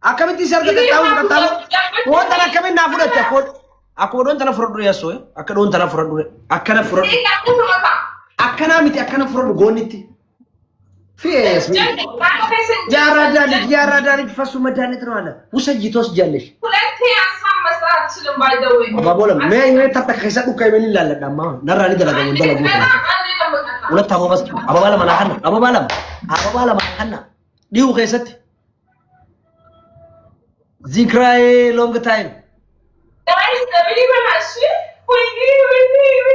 أكمل تيسير كتاو وانت أنا كمل نافورة تقول أكون أنت نافورة يا سوي أكون أنت نافورة أكنا فرد أكنا متي أكنا فرد غونيتي في اسمي يا رجال فسوا مداني ترانا وسجيتوس جالش ما بقولهم ما تبتك خيسات وكيمين لا دما نراني دلنا من دلنا ولا تامو بس أبا بالا ما حنا أبا بالا ما حنا ديو خيسات ذكرى لونج تايم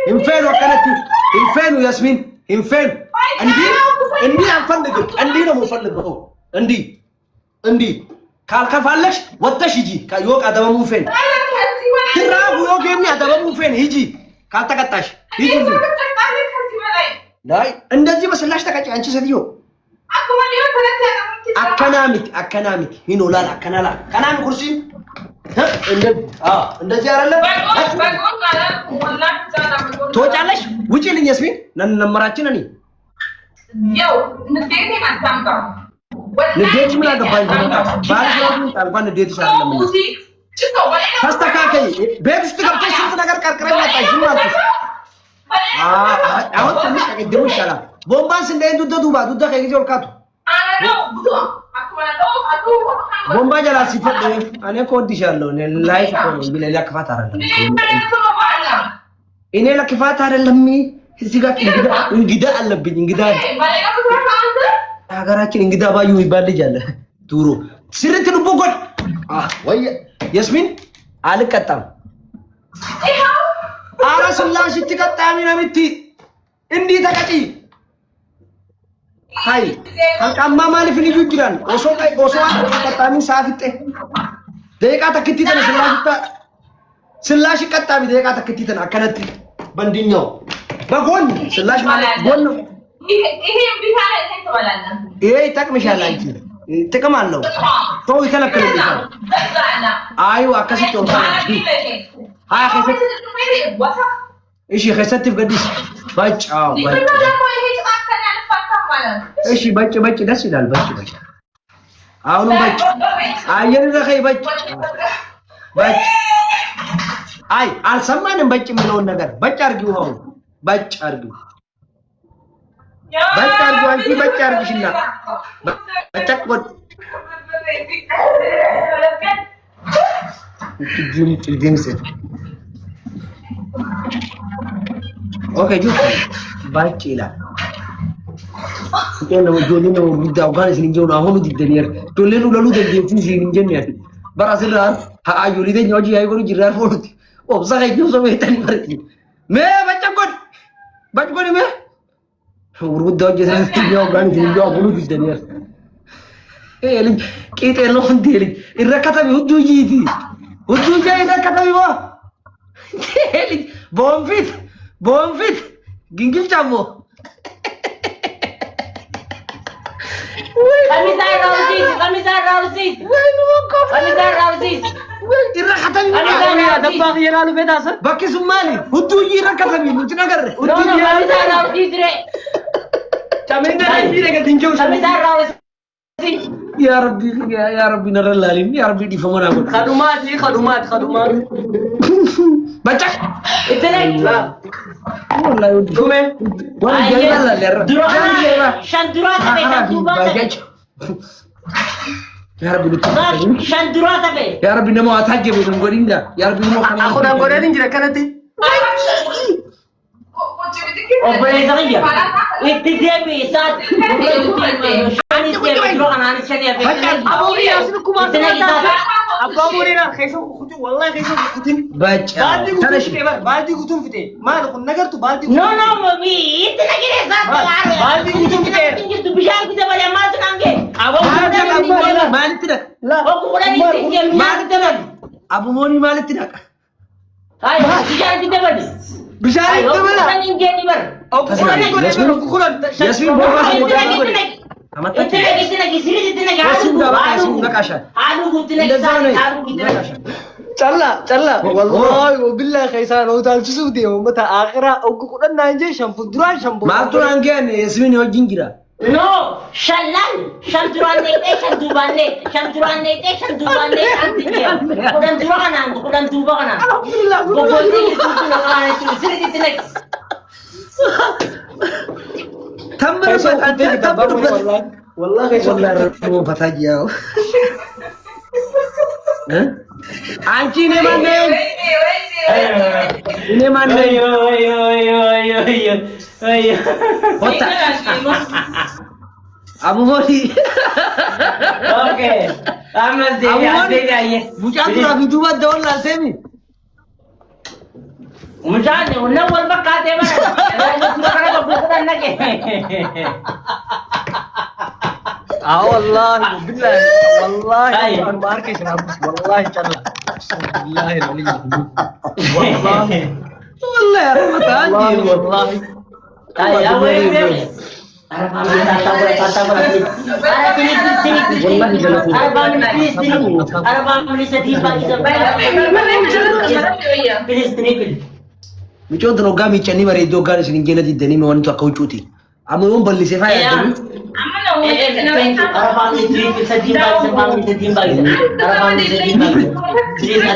إنفين وكانت إنفين ياسمين إنفين عندي أفندق عندي نمو فندق عندي كال كفالش وتشجي كيوك هذا مو فين تراب يوك يمني هذا مو فين هيجي كال تكتاش هيجي لا عندي بس لاش تكتش أنت سديو أكنامك هنا لا كنامك كرسي እንደዚህ አይደለ ተወጫለሽ ውጪ ልኝ ያስሚን ነንመራችን እኔ ያው ንዴቴ ማታምጣ ንዴት ምን አገባኝ ባልሽ ነው ታልኳን ንዴት ይሻላል ምን ተስተካከይ ቤት ውስጥ ገብተሽ ስንት ነገር ቀርቅረሽ መጣሽ ምን አልኩሽ አሁን ትንሽ ከግድሙ ይሻላል ቦምባንስ እንደይንቱ ዱዳ ከጊዜው ካቱ ቦምባ ጀላ ሲፈጥ እኔ ኮዲሻለሁ እኔ ላይፍ ኮን ቢለ ለክፋት አይደለም እኔ ለክፋት አይደለም እዚህ ጋር እንግዳ አለብኝ እንግዳ ሀገራችን እንግዳ ባዩ ይባል ልጅ አለ ዱሮ ስርት ልቦ ጎድ ወይ ያስሚን አልቀጣም አራስላሽ ትቀጣሚ ነው ምት እንዴ ተቀጪ ሃይ ካንቃማ ማለፍ ልዩ ይችላል ኦሶ ቀጣሚ ሳፍጤ ደቂቃ ተክቲተን ስላሽ ቀጣሚ ደቂቃ ተክቲተን አከነት በንዲኛው በጎን ስላሽ ማለት ጎን ይሄ ቢታለ ተባላና ይሄ ይጠቅምሻል አንቺ ጥቅም አለው ሰው ይከለክልሻል አይው አከስቶ ሃይ ከሰት እሺ ከሰት በግዲስ ባጫው እሺ በጭ ደስ ይላል በጭ አሁንም በጭ አየር ዘኸይ በጭ አይ አልሰማንም በጭ ምንውን ነገር በጭ አርጊው አሁን በጭ አርጊው አንቺ በጭ አርጊሽና በጨቆት ጅምስ ኦኬ ጁ በጭ ይላል كأنه جولينه بيدا وكان سنجونه أهونه تدنير جولينه لولو تدنير في سنجنيه براسيلان هايو ليدي نيوجي هايو جيرار فورت وبصح يجوا سوي تاني مرتين ما بتقول ما ورود دوجي سنجيه وكان سنجيه أهونه تدنير إيه لين كيت إلهم ديري الركضة بيهدو جيتي هدو جاي الركضة بيوا لين بومفيت جنجل جامو Kamisar Rawzis. Irra khatami. Ya dabba yeralu bedasa. Bakki sumali. Huddu irra khatami. Muti nagar. No, Kamisar Rawzis re. Chamenda dire ke dinjo. Kamisar Rawzis. Ya Rabbi naral lalim. Ya Rabbi di famana ko. Khadumat. Baca. Itne La. Wallahi Gume. Wallahi jalla lerra. Shandura tabe Duba. Ya Rabbi Shandura tabe. Ya Rabbi namo atajje be ngoringa. Ya Rabbi namo kana. Aku dan goren injira kanati. Obere zariya. Ittidia be saat. Ani se bro anani chani abe. Aburi asli kumar. Aburi na khayso khutu wallahi khayso khutin. Baca. Baldi khutum fite. Mal kun nagar tu baldi. No, mami. Itna kire saat yaar. Baldi khutum fite. Tu bishar kite bale mal tunange. Malitina. Aku udah ni. Malitina. Abu Moni Malitina. Hai, bishar kite bale. Bishar kite bale. Aku ni geni bar. Yasmin boba se चल्ला والله وبالله خيسان وتال تسودي ومتى اخره او كودنا انجي شامبو دران شامبو ما تو انجان ياسمين وجنجرا No, shalal, shal durane te, shal dubane, shal durane te, shal dubane, antinya. Kudan dua kanan, kudan dua kanan. Alhamdulillah. Boboti itu na kanan itu, sini titilek. Tambah Kaisa apa? kita Tambah bangun apa? wallahi. Wallahi kaisa. Wallahi mau patah Hah? Anci ini mana? Ini mana? Ayo. Kota. Abu Modi. Okay. Amas de ya. Bukan tu lagi dua dolar semi. Mujane, unna wal bakate ba. Ano kana babukutan na ke. والله بالله والله أي. أنا باركش والله تعالى والله العلي والله والله يا رحمة والله الله والله Ay, awo yun. Para kami tatawa. Para tinipid. Para kami please tinipid. Para kami sa timbang isa. Please tinipid. Micoon tan hoggaa miicanii bareeddoo hoggaan isin hin jala diddanii mee wanti akka huccuuti. Amma yoon bal'isee fayyadamu. Para kami tinipid sa timbang isa. Para kami sa timbang isa.